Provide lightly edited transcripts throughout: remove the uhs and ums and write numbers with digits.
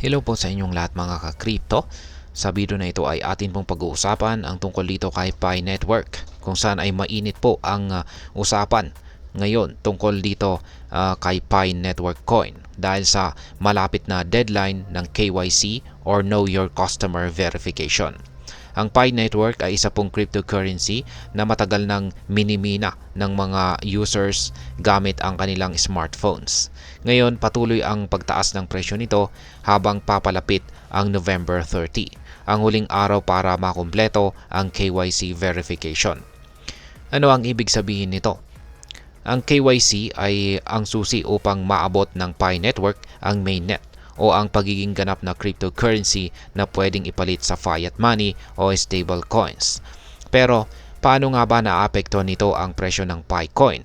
Hello po sa inyong lahat mga ka-crypto. Sa video na ito ay atin pong pag-uusapan ang tungkol dito kay Pi Network, kung saan ay mainit po ang usapan ngayon tungkol dito kay Pi Network Coin dahil sa malapit na deadline ng KYC or Know Your Customer Verification. Ang Pi Network ay isa pong cryptocurrency na matagal nang minimina ng mga users gamit ang kanilang smartphones. Ngayon, patuloy ang pagtaas ng presyo nito habang papalapit ang November 30, ang huling araw para makumpleto ang KYC verification. Ano ang ibig sabihin nito? Ang KYC ay ang susi upang maabot ng Pi Network ang mainnet o ang pagiging ganap na cryptocurrency na pwedeng ipalit sa fiat money o stable coins. Pero paano nga ba naapektuhan nito ang presyo ng Pi Coin?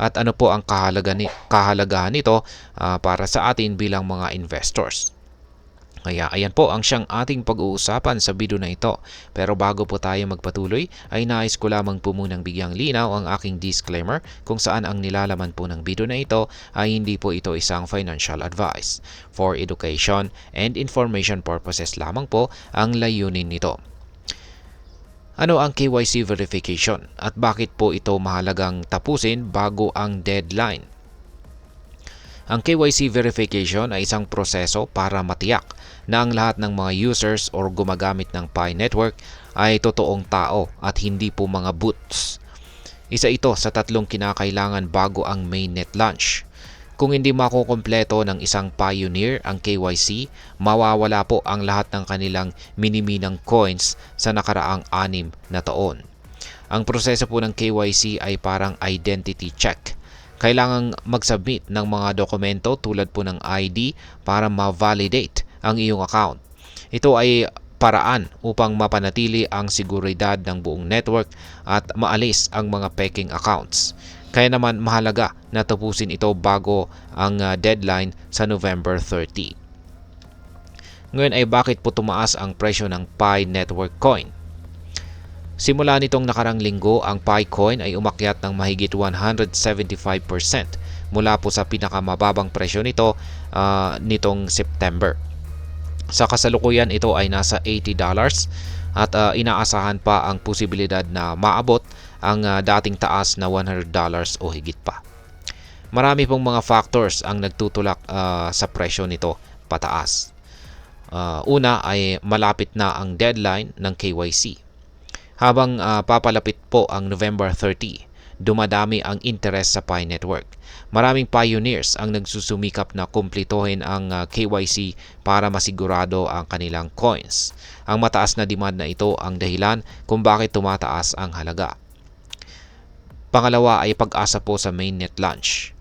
At ano po ang kahalagahan nito para sa atin bilang mga investors? Kaya ayan po ang siyang ating pag-uusapan sa video na ito. Pero bago po tayo magpatuloy ay nais ko lamang po munang bigyang linaw ang aking disclaimer kung saan ang nilalaman po ng video na ito ay hindi po ito isang financial advice. For education and information purposes lamang po ang layunin nito. Ano ang KYC verification at bakit po ito mahalagang tapusin bago ang deadline? Ang KYC verification ay isang proseso para matiyak na ang lahat ng mga users o gumagamit ng Pi Network ay totoong tao at hindi po mga bots. Isa ito sa tatlong kinakailangan bago ang mainnet launch. Kung hindi makukumpleto ng isang pioneer ang KYC, mawawala po ang lahat ng kanilang miniminang coins sa nakaraang 6 na taon. Ang proseso po ng KYC ay parang identity check. Kailangang mag-submit ng mga dokumento tulad po ng ID para ma-validate ang iyong account. Ito ay paraan upang mapanatili ang seguridad ng buong network at maalis ang mga peking accounts. Kaya naman mahalaga na tapusin ito bago ang deadline sa November 30. Ngayon ay bakit po tumaas ang presyo ng Pi Network Coin? Simula nitong nakarang linggo, ang Pi Coin ay umakyat ng mahigit 175% mula po sa pinakamababang presyo nito nitong September. Sa kasalukuyan ito ay nasa $80 at inaasahan pa ang posibilidad na maabot ang dating taas na $100 o higit pa. Marami pong mga factors ang nagtutulak sa presyo nito pataas. Una ay malapit na ang deadline ng KYC. Habang papalapit po ang November 30, dumadami ang interest sa Pi Network. Maraming pioneers ang nagsusumikap na kumplituhin ang KYC para masigurado ang kanilang coins. Ang mataas na demand na ito ang dahilan kung bakit tumataas ang halaga. Pangalawa ay pag-asa po sa mainnet launch.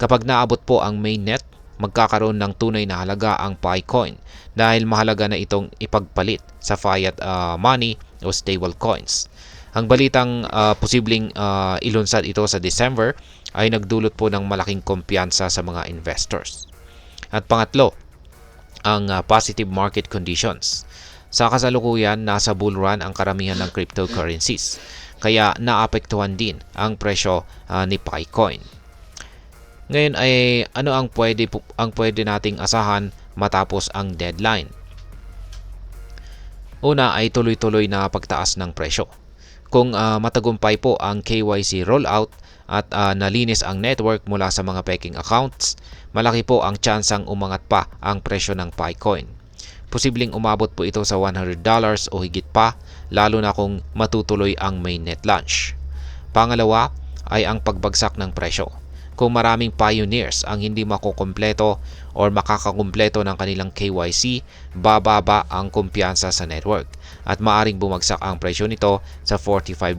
Kapag naabot po ang mainnet, magkakaroon ng tunay na halaga ang Pi Coin dahil mahalaga na itong ipagpalit sa fiat money o stable coins. Ang balitang posibleng ilunsad ito sa December ay nagdulot po ng malaking kumpiyansa sa mga investors. At pangatlo, ang positive market conditions. Sa kasalukuyan, nasa bull run ang karamihan ng cryptocurrencies, kaya naapektuhan din ang presyo ni Pi Coin. Ngayon ay ano ang pwede nating asahan matapos ang deadline? Una ay tuloy-tuloy na pagtaas ng presyo. Kung matagumpay po ang KYC rollout at nalinis ang network mula sa mga peking accounts, malaki po ang tsansang umangat pa ang presyo ng Pi Coin. Posibleng umabot po ito sa $100 o higit pa, lalo na kung matutuloy ang mainnet launch. Pangalawa ay ang pagbagsak ng presyo. Kung maraming pioneers ang hindi makukumpleto or makakakumpleto ng kanilang KYC, bababa ang kumpiyansa sa network at maaring bumagsak ang presyo nito sa $45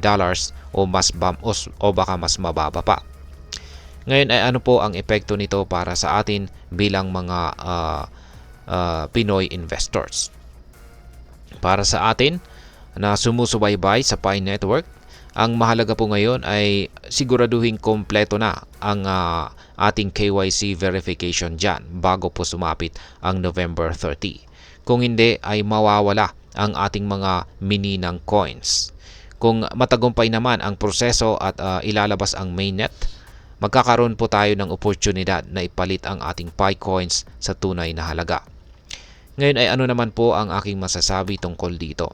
o baka mas mababa pa. Ngayon ay ano po ang epekto nito para sa atin bilang mga Pinoy investors? Para sa atin na sumusubaybay sa Pi Network, ang mahalaga po ngayon ay siguraduhin kompleto na ang ating KYC verification dyan bago po sumapit ang November 30. Kung hindi ay mawawala ang ating mga mininang coins. Kung matagumpay naman ang proseso at ilalabas ang mainnet, magkakaroon po tayo ng oportunidad na ipalit ang ating Pi coins sa tunay na halaga. Ngayon ay ano naman po ang aking masasabi tungkol dito?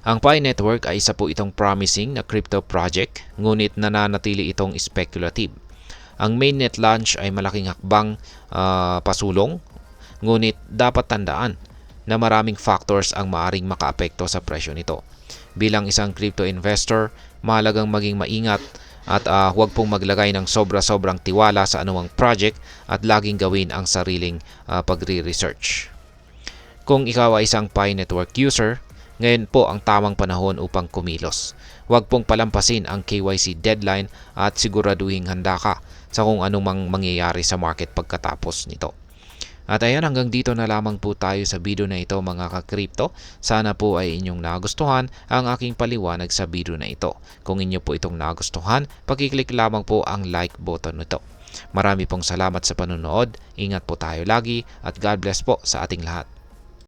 Ang Pi Network ay isa po itong promising na crypto project, ngunit nananatili itong speculative. Ang mainnet launch ay malaking hakbang pasulong, ngunit dapat tandaan na maraming factors ang maaring makaapekto sa presyo nito. Bilang isang crypto investor, mahalagang maging maingat at huwag pong maglagay ng sobra-sobrang tiwala sa anumang project at laging gawin ang sariling pagre-research. Kung ikaw ay isang Pi Network user, ngayon po ang tamang panahon upang kumilos. Huwag pong palampasin ang KYC deadline at siguraduhing handa ka sa kung anumang mangyayari sa market pagkatapos nito. At ayan, hanggang dito na lamang po tayo sa video na ito mga ka-crypto. Sana po ay inyong nagustuhan ang aking paliwanag sa video na ito. Kung inyo po itong nagustuhan, pakiclick lamang po ang like button nito. Marami pong salamat sa panonood. Ingat po tayo lagi at God bless po sa ating lahat.